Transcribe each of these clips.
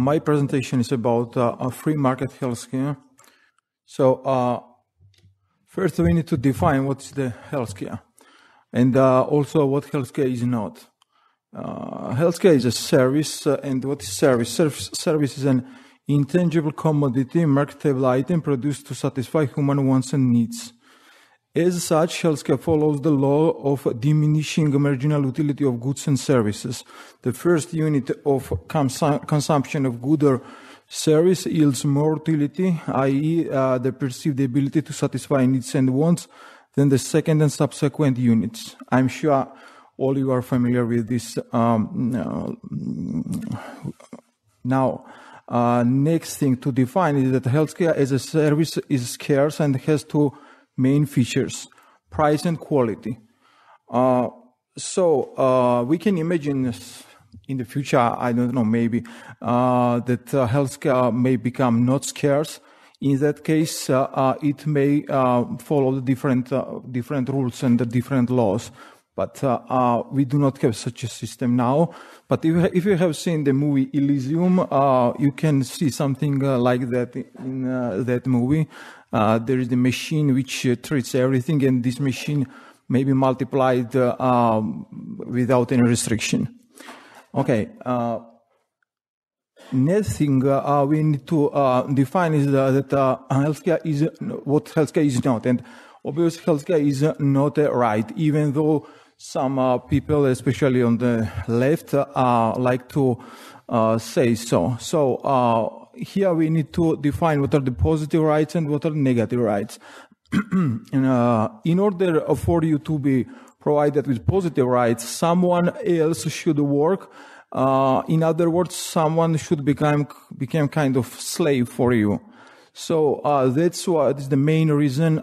My presentation is about free market healthcare. So first we need to define what is the healthcare and also what healthcare is not. Healthcare is a service, and what is service? Service is an intangible commodity, marketable item produced to satisfy human wants and needs. As such, healthcare follows the law of diminishing marginal utility of goods and services. The first unit of consumption of good or service yields more utility, i.e. The perceived ability to satisfy needs and wants, than the second and subsequent units. I'm sure all you are familiar with this. Now, next thing to define is that healthcare as a service is scarce and has two main features: price and quality. So we can imagine in the future, I don't know, maybe that healthcare may become not scarce. In that case, it may follow the different rules and the different laws. But we do not have such a system now. But if you have seen the movie Elysium, you can see something like that in that movie. There is the machine which treats everything, and this machine may be multiplied without any restriction. Okay. Next thing we need to define is that healthcare is what healthcare is not, and obviously healthcare is not a right, even though some people, especially on the left, like to say so. So here we need to define what are the positive rights and what are the negative rights. In order for you to be provided with positive rights, someone else should work. In other words, someone should become kind of slave for you. So that's what is the main reason,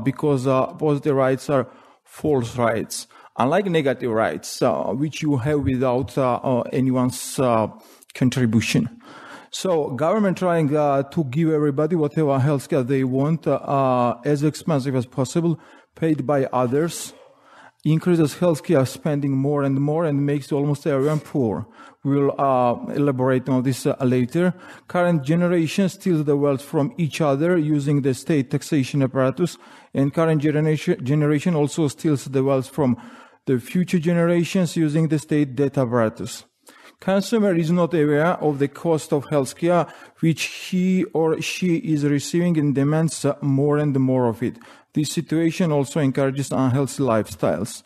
because positive rights are false rights, unlike negative rights, which you have without anyone's contribution. So government trying to give everybody whatever healthcare they want, as expensive as possible, paid by others, increases healthcare spending more and more, and makes almost everyone poor. We'll elaborate on this later. Current generation steals the wealth from each other using the state taxation apparatus, and current generation also steals the wealth from the future generations using the state debt apparatus. Consumer is not aware of the cost of healthcare which he or she is receiving and demands more and more of it. This situation also encourages unhealthy lifestyles.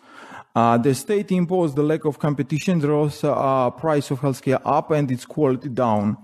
The state imposed the lack of competition, draws price of healthcare up and its quality down.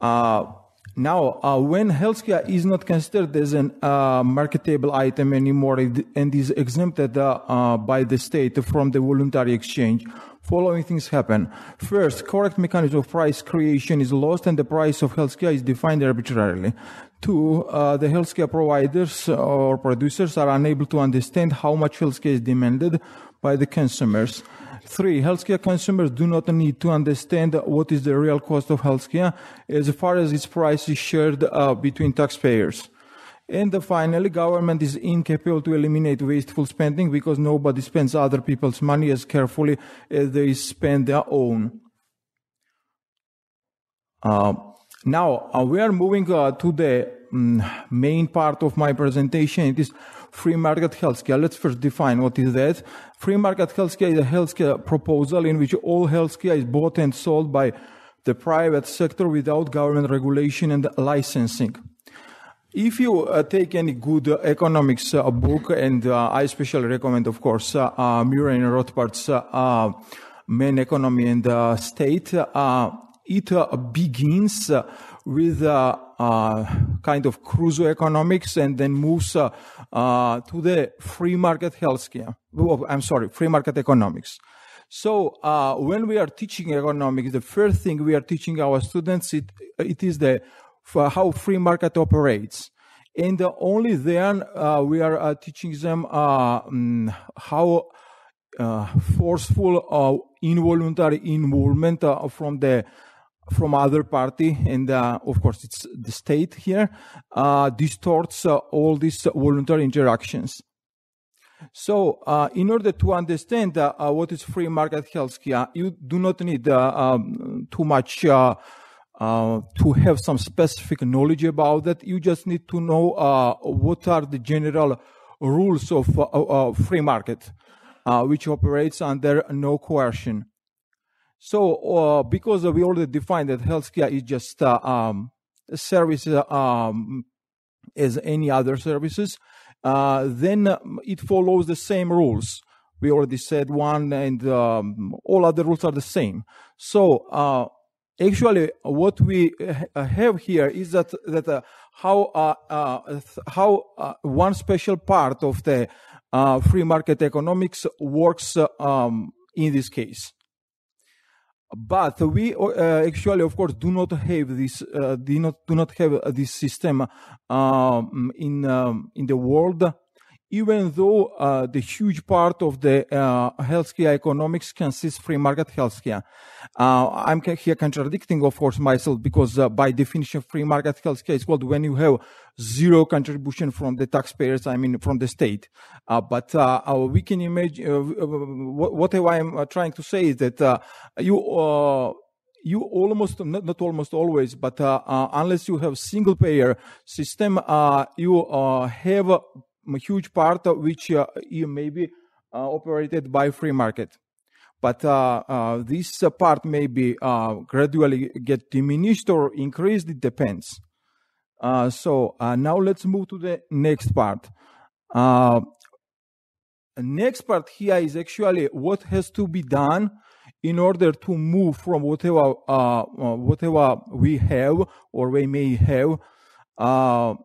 Now, when healthcare is not considered as an marketable item anymore and is exempted by the state from the voluntary exchange, following things happen. First, correct mechanism of price creation is lost and the price of healthcare is defined arbitrarily. Two, the healthcare providers or producers are unable to understand how much healthcare is demanded by the consumers. Three, healthcare consumers do not need to understand what is the real cost of healthcare as far as its price is shared between taxpayers. And finally, government is incapable to eliminate wasteful spending because nobody spends other people's money as carefully as they spend their own. Now, we are moving to the main part of my presentation. It is free market healthcare. Let's first define what is that. Free market healthcare is a healthcare proposal in which all healthcare is bought and sold by the private sector without government regulation and licensing. If you take any good economics book, and I especially recommend, of course, Murray and Rothbard's Main Economy and State, it begins with kind of cruiser economics and then moves to the free market healthcare. Free market economics. So when we are teaching economics, the first thing we are teaching our students, it is for how free market operates. And only then we are teaching them how forceful involuntary involvement from other party, and of course it's the state here, distorts all these voluntary interactions. So in order to understand what is free market healthcare, you do not need too much to have some specific knowledge about that. You just need to know what are the general rules of free market, which operates under no coercion. So, because we already defined that healthcare is just a service as any other services, then it follows the same rules. We already said one, and all other rules are the same. So, actually, what we have here is that how one special part of the free market economics works in this case. But we actually, of course, do not have this this system in the world, even though the huge part of the healthcare economics consists free market healthcare. I'm here contradicting, of course, myself, because by definition, free market healthcare is called when you have zero contribution from the taxpayers, I mean, from the state. But we can imagine, what I'm trying to say is that you almost, not almost always, but unless you have single payer system, you have a huge part which you may be operated by free market. But this part may be gradually get diminished or increased, it depends. So now let's move to the next part. The next part here is actually what has to be done in order to move from whatever we have or we may have to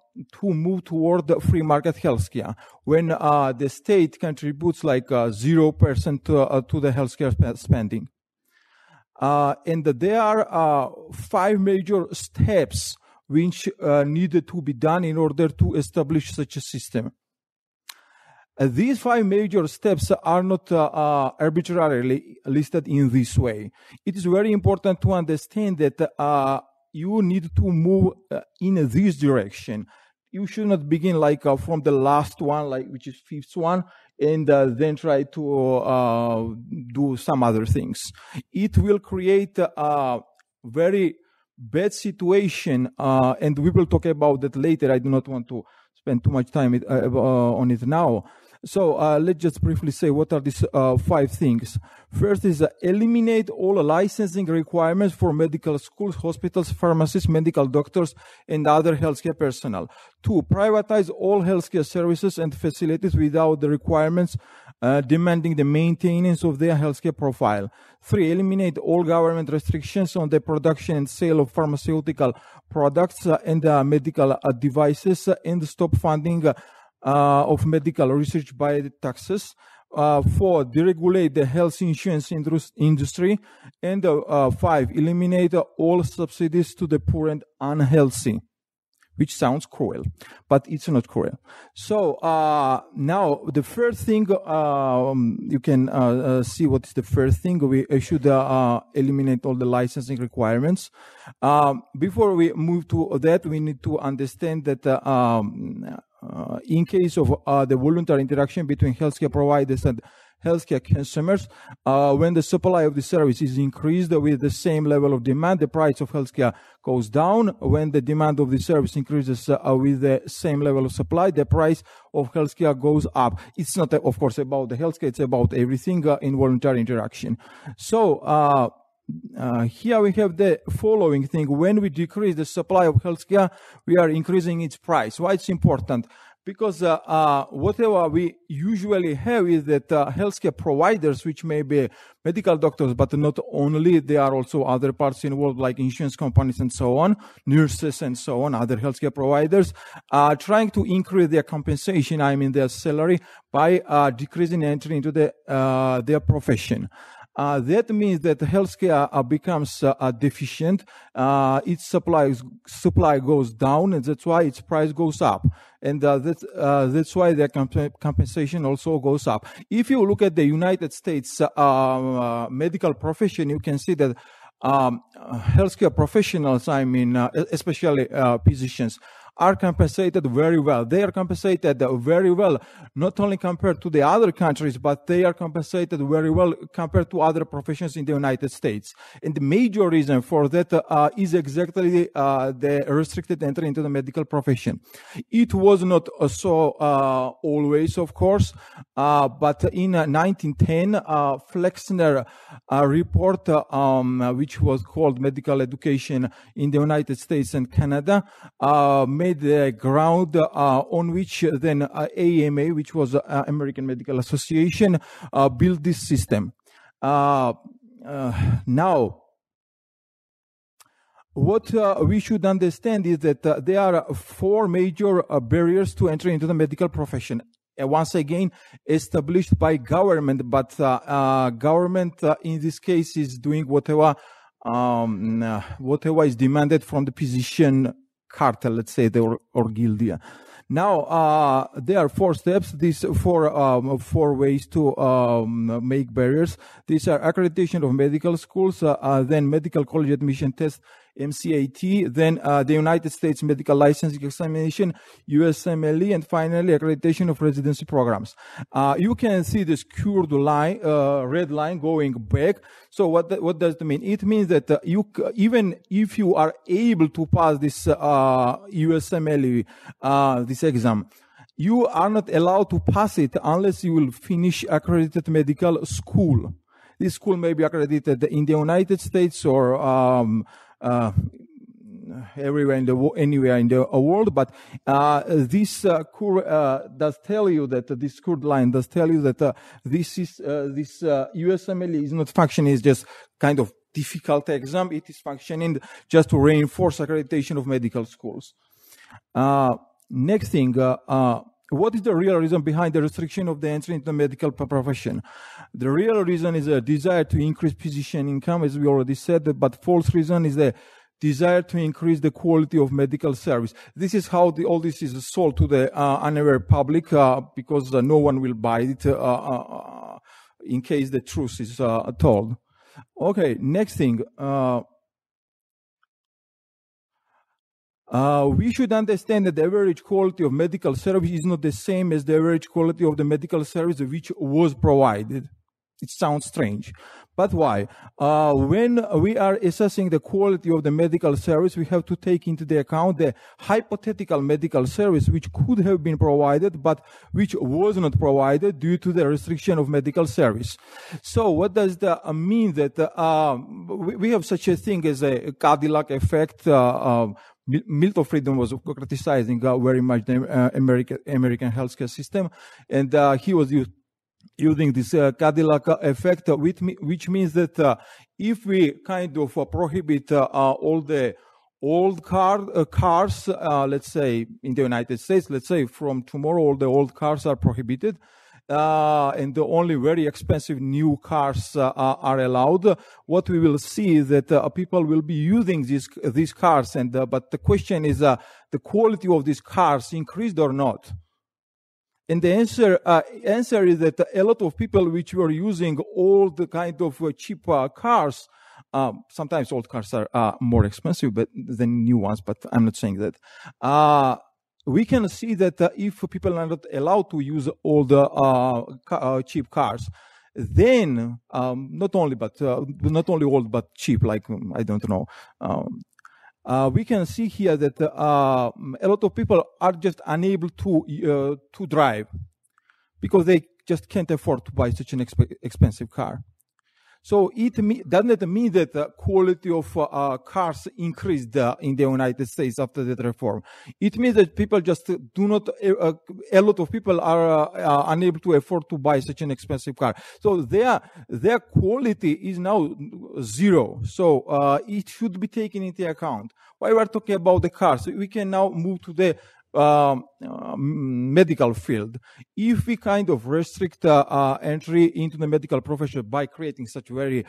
move toward the free market healthcare, when the state contributes like 0% to the healthcare spending. And there are 5 major steps which needed to be done in order to establish such a system. These 5 major steps are not arbitrarily listed in this way. It is very important to understand that you need to move in this direction. You should not begin like from the last one, like which is 5th one, and then try to do some other things. It will create a very bad situation, and we will talk about that later. I do not want to spend too much time on it now. So let's just briefly say what are these 5 things. First is eliminate all licensing requirements for medical schools, hospitals, pharmacies, medical doctors, and other healthcare personnel. 2, privatize all healthcare services and facilities without the requirements demanding the maintenance of their healthcare profile. 3, eliminate all government restrictions on the production and sale of pharmaceutical products and medical devices, and stop funding of medical research by the taxes. 4, deregulate the health insurance industry. And 5, eliminate all subsidies to the poor and unhealthy, which sounds cruel, but it's not cruel. So now the first thing, you can see what is the first thing. We should eliminate all the licensing requirements. Before we move to that, we need to understand that in case of the voluntary interaction between healthcare providers and healthcare consumers, when the supply of the service is increased with the same level of demand, the price of healthcare goes down. When the demand of the service increases with the same level of supply, the price of healthcare goes up. It's not, of course, about the healthcare, it's about everything in voluntary interaction. So here we have the following thing. When we decrease the supply of healthcare, we are increasing its price. Why it's important? Because whatever we usually have is that healthcare providers, which may be medical doctors, but not only, there are also other parts involved like insurance companies and so on, nurses and so on, other healthcare providers, are trying to increase their compensation, I mean their salary, by decreasing entry into their profession. That means that healthcare becomes deficient, its supply goes down, and that's why its price goes up. And that's why their compensation also goes up. If you look at the United States medical profession, you can see that healthcare professionals, I mean, especially physicians, are compensated very well. They are compensated very well, not only compared to the other countries, but they are compensated very well compared to other professions in the United States. And the major reason for that is exactly the restricted entry into the medical profession. It was not so always, of course, but in 1910, Flexner report, which was called Medical Education in the United States and Canada, made the ground on which then AMA, which was American Medical Association, built this system. Now, what we should understand is that there are four major barriers to entry into the medical profession. Once again, established by government, but government in this case is doing whatever is demanded from the physician cartel, let's say, or guild. Now, there are four steps, these four ways to make barriers. These are accreditation of medical schools, then medical college admission test, MCAT, then the United States Medical Licensing Examination, USMLE, and finally accreditation of residency programs. You can see this curved line, red line going back. So what does it mean? It means that even if you are able to pass this USMLE, this exam, you are not allowed to pass it unless you will finish accredited medical school. This school may be accredited in the United States or everywhere anywhere in the world, but this curve does tell you that this curved line does tell you that this USMLE is not functioning. It's just kind of difficult exam. It is functioning just to reinforce accreditation of medical schools. Next thing. What is the real reason behind the restriction of the entry into the medical profession? The real reason is a desire to increase physician income, as we already said, but false reason is the desire to increase the quality of medical service. This is how all this is sold to the unaware public, because no one will buy it in case the truth is told. Okay, next thing. We should understand that the average quality of medical service is not the same as the average quality of the medical service which was provided. It sounds strange, but why? When we are assessing the quality of the medical service, we have to take into the account the hypothetical medical service which could have been provided, but which was not provided due to the restriction of medical service. So what does that mean? That we have such a thing as a Cadillac effect. Milton Friedman was criticizing very much the American healthcare system, and he was using this Cadillac effect, which means that if we kind of prohibit all the old cars, let's say in the United States, let's say from tomorrow all the old cars are prohibited, and the only very expensive new cars are allowed, what we will see is that people will be using these cars, and but the question is, the quality of these cars increased or not? And the answer is that a lot of people which were using all the kind of cheap cars, sometimes old cars are more expensive than new ones, but I'm not saying that. We can see that if people are not allowed to use all the cheap cars, then not only old but cheap, like I don't know. We can see here that a lot of people are just unable to drive because they just can't afford to buy such an expensive car. So doesn't it mean that the quality of cars increased in the United States after that reform? It means that people just do not, a lot of people are unable to afford to buy such an expensive car. So their quality is now zero. So it should be taken into account. While we're talking about the cars, we can now move to the medical field. If we kind of restrict entry into the medical profession by creating such very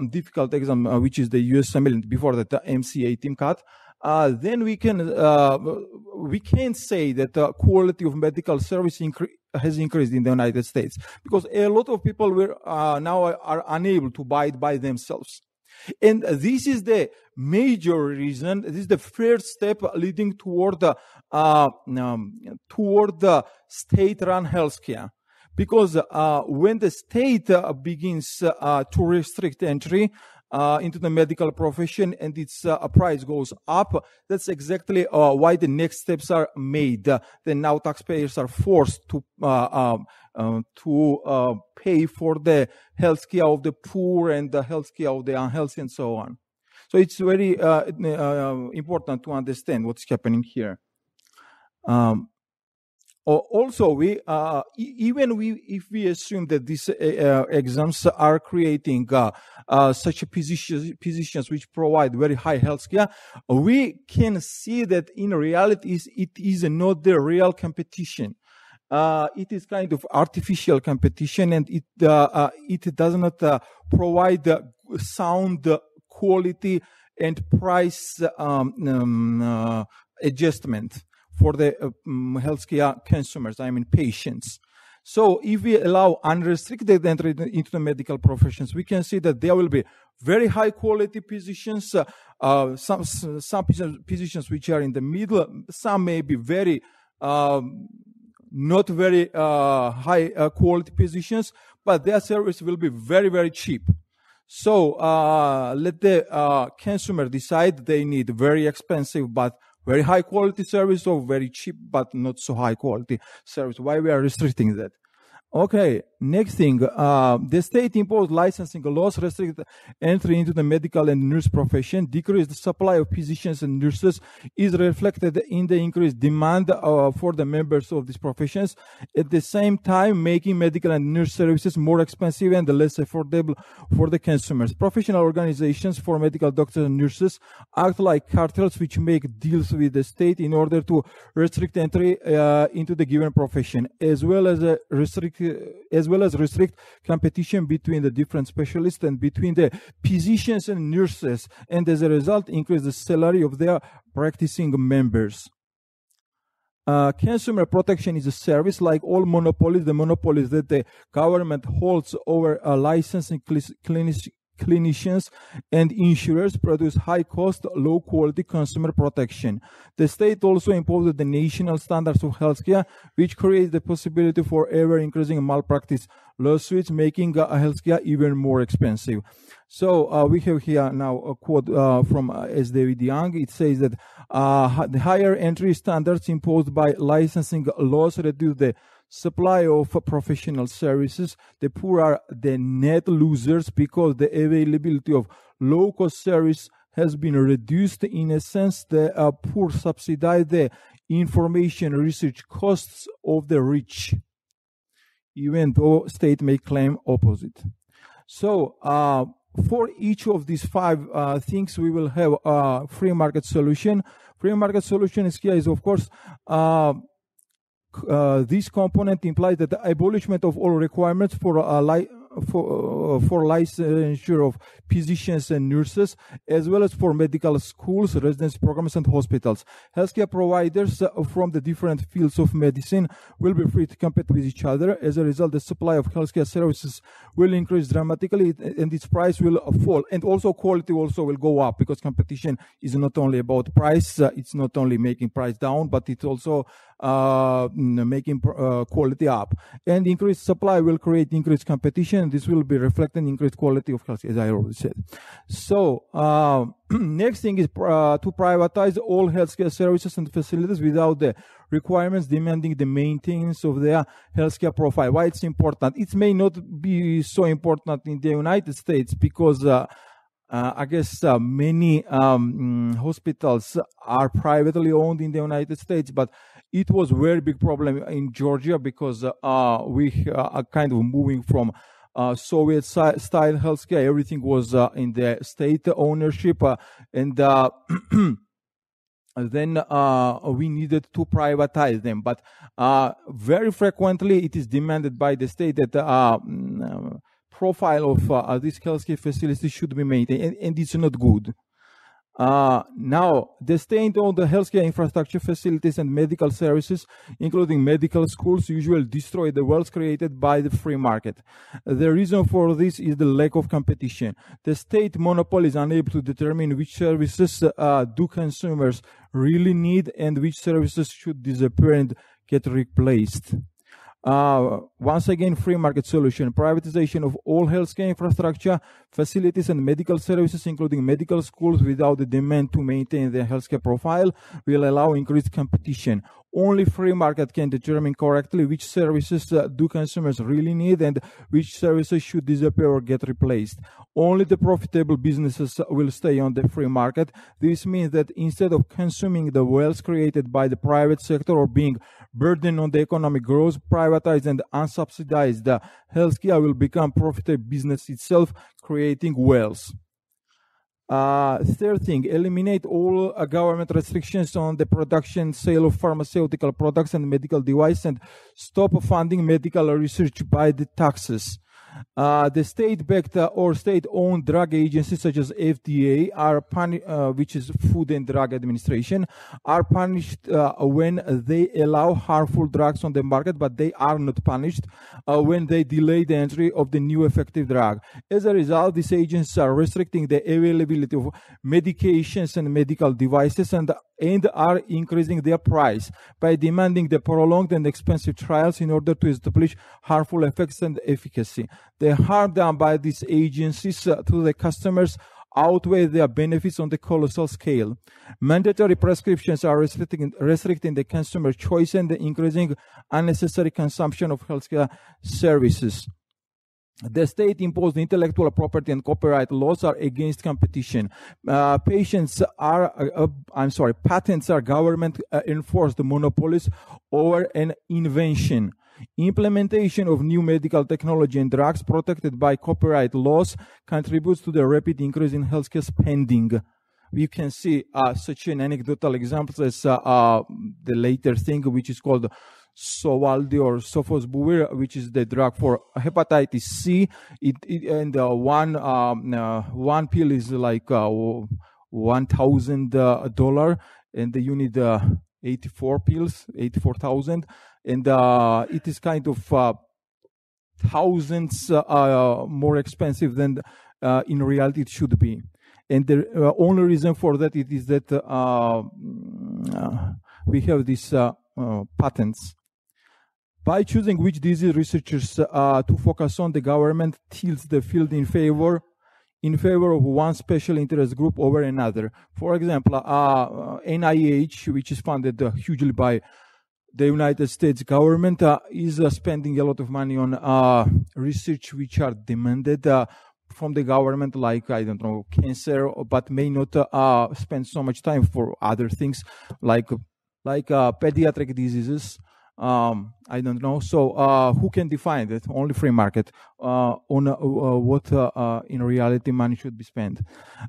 difficult exam, which is the USMLE, before that the MCA TIMCAT, then we can say that the quality of medical service has increased in the United States, because a lot of people now are unable to buy it by themselves. And this is the major reason. This is the first step leading toward the state-run healthcare. Because when the state begins to restrict entry into the medical profession and its price goes up, that's exactly why the next steps are made. Then now taxpayers are forced to pay for the healthcare of the poor and the healthcare of the unhealthy and so on. So it's very important to understand what's happening here. Also, if we assume that these exams are creating such positions which provide very high healthcare, we can see that in reality it is not the real competition. It is kind of artificial competition, and it does not provide sound quality and price adjustment for the healthcare consumers, I mean patients. So if we allow unrestricted entry into the medical professions, we can see that there will be very high quality positions, some positions which are in the middle, some may be very not very high quality positions, but their service will be very, very cheap. So let the consumer decide they need very expensive but very high quality service or very cheap but not so high quality service. Why we are restricting that? Okay, next thing, the state imposed licensing laws restrict entry into the medical and nurse profession, decrease the supply of physicians and nurses, is reflected in the increased demand for the members of these professions, at the same time making medical and nurse services more expensive and less affordable for the consumers. Professional organizations for medical doctors and nurses act like cartels which make deals with the state in order to restrict entry into the given profession, as well as restrict competition between the different specialists and between the physicians and nurses, and as a result increase the salary of their practicing members. Consumer protection is a service. Like all monopolies, the monopolies that the government holds over licensing clinicians and insurers produce high-cost, low-quality consumer protection. The state also imposed the national standards of healthcare, which creates the possibility for ever-increasing malpractice lawsuits, making healthcare even more expensive. So we have here now a quote from S. David Young. It says that the higher entry standards imposed by licensing laws reduce the supply of professional services. The poor are the net losers because the availability of low-cost service has been reduced. In a sense, the poor subsidize the information research costs of the rich, even though state may claim opposite. So for each of these five things, we will have a free market solution. Free market solution is of course, this component implies that the abolishment of all requirements for licensure of physicians and nurses, as well as for medical schools, residency programs, and hospitals. Healthcare providers from the different fields of medicine will be free to compete with each other. As a result, the supply of healthcare services will increase dramatically, and its price will fall. And also quality also will go up, because competition is not only about price, it's not only making price down, but it's also making quality up. And increased supply will create increased competition. This will be reflected in increased quality of health, as I already said. So next thing is to privatize all healthcare services and facilities without the requirements demanding the maintenance of their healthcare profile. Why it's important? It may not be so important in the United States because I guess many hospitals are privately owned in the United States, but it was a very big problem in Georgia because we are kind of moving from Soviet-style healthcare. Everything was in the state ownership, and then we needed to privatize them. But very frequently, it is demanded by the state that profile of these healthcare facilities should be maintained, and it's not good. Now, the state-owned healthcare infrastructure facilities and medical services, including medical schools, usually destroy the wealth created by the free market. The reason for this is the lack of competition. The state monopoly is unable to determine which services do consumers really need and which services should disappear and get replaced. Once again, free market solution: privatization of all healthcare infrastructure, facilities, and medical services, including medical schools, without the demand to maintain their healthcare profile, will allow increased competition. Only free market can determine correctly which services do consumers really need and which services should disappear or get replaced. Only the profitable businesses will stay on the free market. This means that instead of consuming the wealth created by the private sector or being burdened on the economic growth, privatized and unsubsidized healthcare will become profitable business itself, creating wealth. Third thing, eliminate all government restrictions on the production, sale of pharmaceutical products and medical devices, and stop funding medical research by the taxes. The state-backed or state-owned drug agencies such as FDA which is Food and Drug Administration, are punished when they allow harmful drugs on the market, but they are not punished when they delay the entry of the new effective drug. As a result, these agencies are restricting the availability of medications and medical devices and are increasing their price by demanding the prolonged and expensive trials in order to establish harmful effects and efficacy. The harm done by these agencies to the customers outweigh their benefits on the colossal scale. Mandatory prescriptions are restricting the consumer choice and increasing unnecessary consumption of healthcare services. The state-imposed intellectual property and copyright laws are against competition. Patents are government-enforced monopolies over an invention. Implementation of new medical technology and drugs protected by copyright laws contributes to the rapid increase in healthcare spending. We can see such an anecdotal example as the later thing, which is called Sovaldi or Sofosbuvir, which is the drug for hepatitis C. One pill is like $1,000, and you need 84 pills, 84,000, and it is kind of thousands more expensive than in reality it should be. And the only reason for that is that we have these patents. By choosing which disease researchers to focus on, the government tilts the field in favor of one special interest group over another. For example, NIH, which is funded hugely by the United States government, is spending a lot of money on research which are demanded from the government, like, I don't know, cancer, but may not spend so much time for other things like pediatric diseases. I don't know. So who can define that? Only free market on what in reality money should be spent.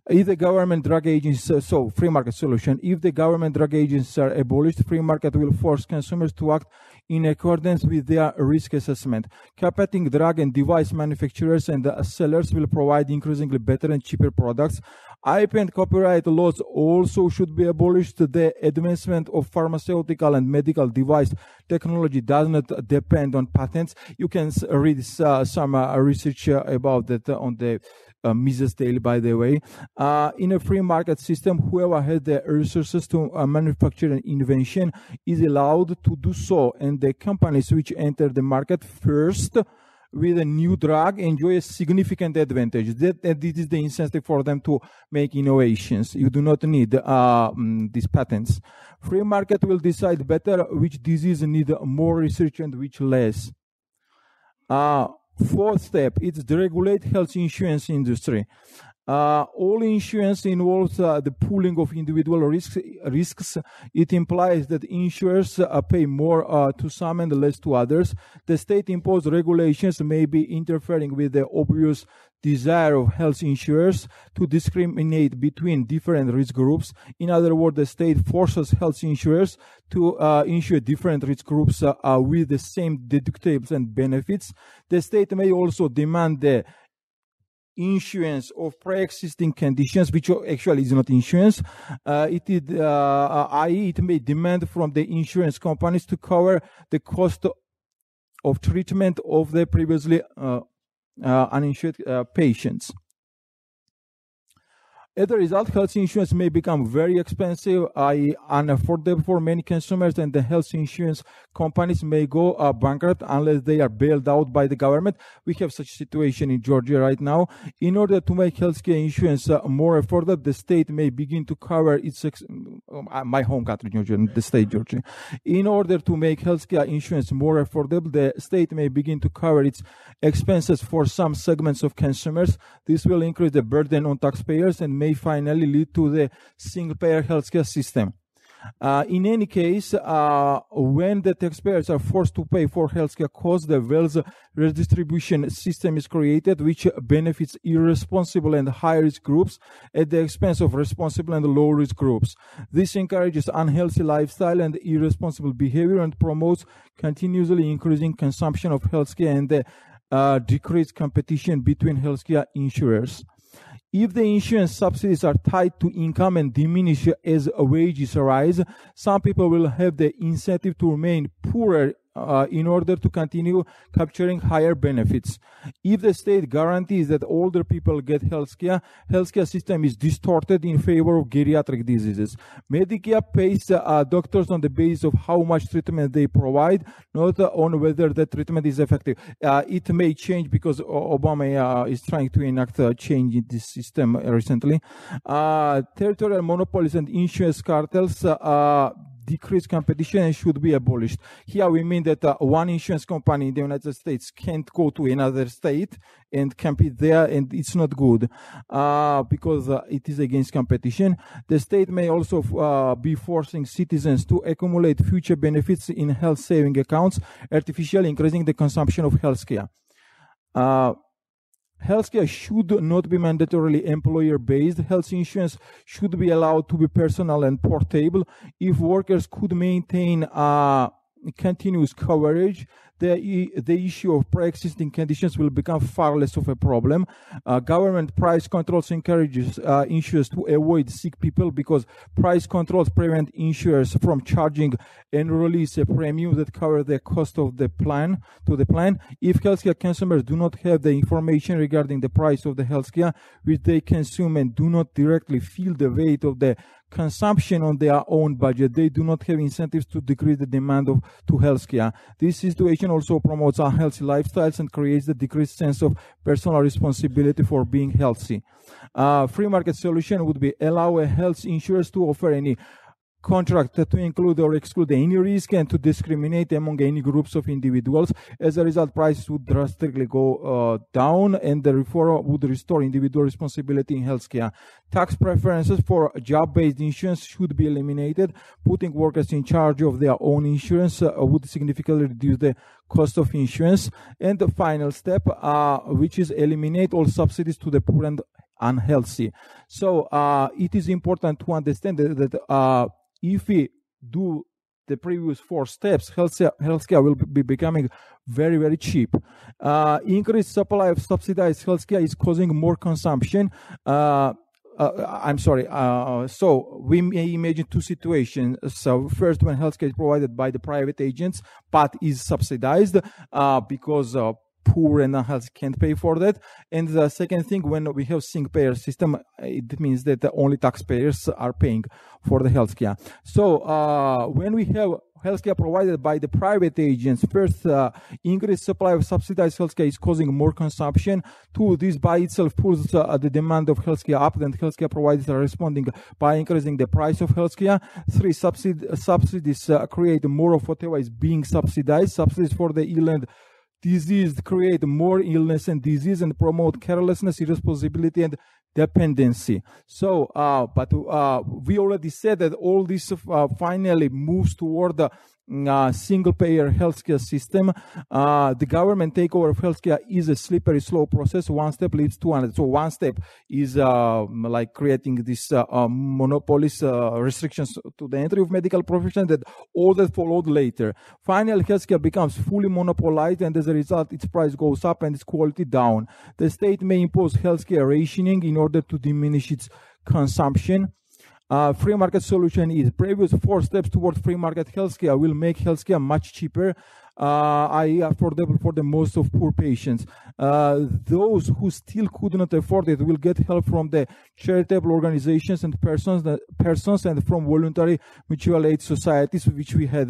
If the government drug agencies, so free market solution, if the government drug agencies are abolished, free market will force consumers to act in accordance with their risk assessment. Competing drug and device manufacturers and sellers will provide increasingly better and cheaper products. IP and copyright laws also should be abolished. The advancement of pharmaceutical and medical device technology does not depend on patents. You can read some research about that on the Mises Daily, by the way. In a free market system, whoever has the resources to manufacture an invention is allowed to do so, and the companies which enter the market first with a new drug enjoy a significant advantage. This is the incentive for them to make innovations. You do not need these patents. Free market will decide better which disease need more research and which less. Fourth step, it's deregulate health insurance industry. All insurance involves the pooling of individual risks. It implies that insurers pay more to some and less to others. The state-imposed regulations may be interfering with the obvious desire of health insurers to discriminate between different risk groups. In other words, the state forces health insurers to insure different risk groups with the same deductibles and benefits. The state may also demand the insurance of pre-existing conditions, which actually is not insurance. I.e., it may demand from the insurance companies to cover the cost of treatment of the previously uninsured patients. As a result, health insurance may become very expensive, i.e. unaffordable for many consumers, and the health insurance companies may go bankrupt unless they are bailed out by the government. We have such a situation in Georgia right now. In order to make healthcare insurance more affordable, the state may begin to cover its, my home country, Georgia, the state, Georgia. In order to make healthcare insurance more affordable, the state may begin to cover its expenses for some segments of consumers. This will increase the burden on taxpayers and may finally lead to the single-payer healthcare system. In any case, when the taxpayers are forced to pay for healthcare costs, the wealth redistribution system is created, which benefits irresponsible and high-risk groups at the expense of responsible and low-risk groups. This encourages unhealthy lifestyle and irresponsible behavior and promotes continuously increasing consumption of healthcare and the decreased competition between healthcare insurers. If the insurance subsidies are tied to income and diminish as wages rise, some people will have the incentive to remain poorer in order to continue capturing higher benefits. If the state guarantees that older people get healthcare system is distorted in favor of geriatric diseases. Medicare pays doctors on the basis of how much treatment they provide, not on whether the treatment is effective. It may change because Obama is trying to enact a change in this system recently. Territorial monopolies and insurance cartels decrease competition and should be abolished. Here we mean that one insurance company in the United States can't go to another state and compete there, and it's not good because it is against competition. The state may also be forcing citizens to accumulate future benefits in health saving accounts, artificially increasing the consumption of healthcare. Healthcare should not be mandatorily employer-based. Health insurance should be allowed to be personal and portable. If workers could maintain continuous coverage, the issue of pre-existing conditions will become far less of a problem. Government price controls encourages insurers to avoid sick people because price controls prevent insurers from charging enrollees a premium that covers the cost of the plan to the plan. If healthcare consumers do not have the information regarding the price of the healthcare which they consume and do not directly feel the weight of the consumption on their own budget, they do not have incentives to decrease the demand to healthcare. This situation also promotes unhealthy lifestyles and creates the decreased sense of personal responsibility for being healthy. Free market solution would be allow a health insurers to offer any contract to include or exclude any risk and to discriminate among any groups of individuals. As a result, prices would drastically go down, and the reform would restore individual responsibility in healthcare. Tax preferences for job-based insurance should be eliminated. Putting workers in charge of their own insurance would significantly reduce the cost of insurance. And the final step, which is eliminate all subsidies to the poor and unhealthy. So it is important to understand that if we do the previous 4 steps, healthcare will be becoming very, very cheap. Increased supply of subsidized healthcare is causing more consumption. So we may imagine 2 situations. So first, when healthcare is provided by the private agents, but is subsidized because poor and unhealthy can't pay for that. And the second thing, when we have single-payer system, it means that only taxpayers are paying for the healthcare. So when we have healthcare provided by the private agents, first, increased supply of subsidized healthcare is causing more consumption. 2, this by itself pulls the demand of healthcare up, and healthcare providers are responding by increasing the price of healthcare. 3, subsidies create more of whatever is being subsidized. Subsidies for the ill and disease create more illness and disease and promote carelessness, irresponsibility, and dependency. So, but we already said that all this finally moves toward the single-payer healthcare system. The government takeover of healthcare is a slippery, slow process. One step leads to another. So one step is like creating this monopolies, restrictions to the entry of medical profession, that all that followed later. Finally, healthcare becomes fully monopolized, and as a result, its price goes up and its quality down. The state may impose healthcare rationing in order to diminish its consumption. Free market solution is previous 4 steps towards free market healthcare will make healthcare much cheaper, i.e. affordable for the most of poor patients. Those who still could not afford it will get help from the charitable organizations and persons and from voluntary mutual aid societies, which we had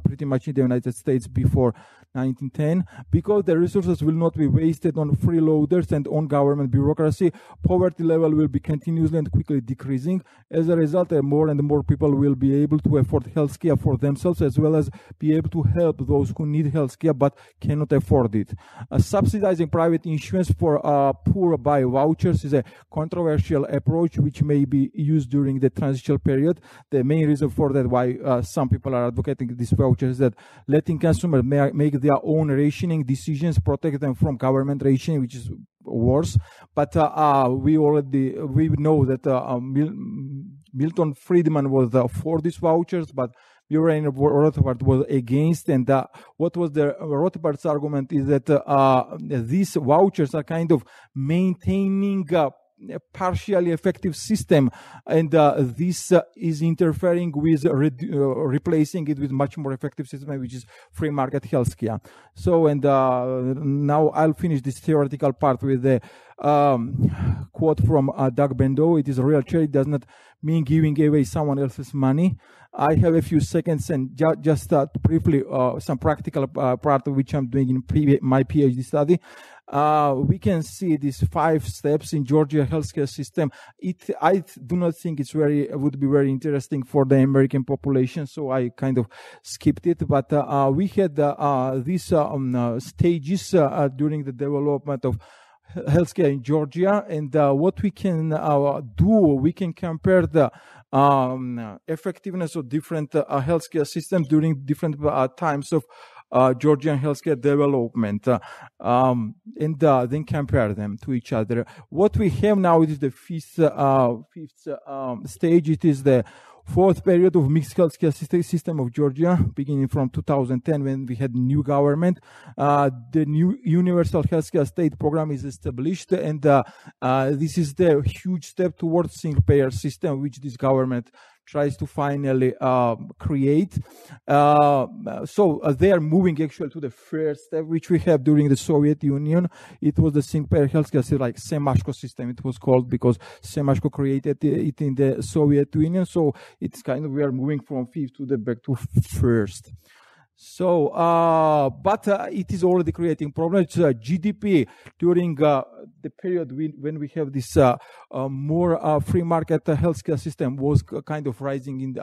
pretty much in the United States before 1910. Because the resources will not be wasted on freeloaders and on government bureaucracy, poverty level will be continuously and quickly decreasing. As a result, more and more people will be able to afford healthcare for themselves, as well as be able to help those who need healthcare but cannot afford it. Subsidizing private insurance for poor by vouchers is a controversial approach which may be used during the transitional period. The main reason for that, why some people are advocating these vouchers, is that letting consumers make their own rationing decisions, protect them from government rationing, which is worse. But we know that Milton Friedman was for these vouchers, but Murray and Rothbard was against. And what was the Rothbard's argument is that these vouchers are kind of maintaining a partially effective system, and this is interfering with replacing it with much more effective system, which is free market healthcare. So, and now I'll finish this theoretical part with the quote from Doug Bandow. It is a real charity does not mean giving away someone else's money. I have a few seconds, and just briefly some practical part of which I'm doing in my PhD study. We can see these 5 steps in Georgia healthcare system. I do not think would be very interesting for the American population, so I kind of skipped it. But we had these stages during the development of healthcare in Georgia, and what we can do, we can compare the effectiveness of different healthcare systems during different times of Georgian healthcare development, and then compare them to each other. What we have now is the fifth stage. It is the 4th period of mixed healthcare system of Georgia, beginning from 2010 when we had new government. The new universal healthcare state program is established, and this is the huge step towards single payer system, which this government tries to finally create. So they are moving actually to the first step, which we have during the Soviet Union. It was the single-payer healthcare system, like Semashko system. It was called because Semashko created it in the Soviet Union. So it's kind of, we are moving from 5th to the back to 1st. So, but it is already creating problems. GDP during the period when we have this more free market healthcare system was kind of rising in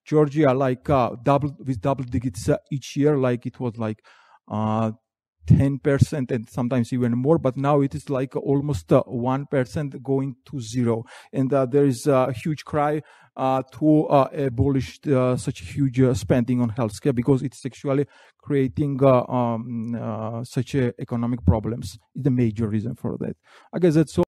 Georgia, like double digits each year. Like it was like 10% and sometimes even more, but now it is like almost 1% going to 0. And there is a huge cry to abolish such huge spending on healthcare, because it's actually creating such economic problems. Is the major reason for that. I guess that's all.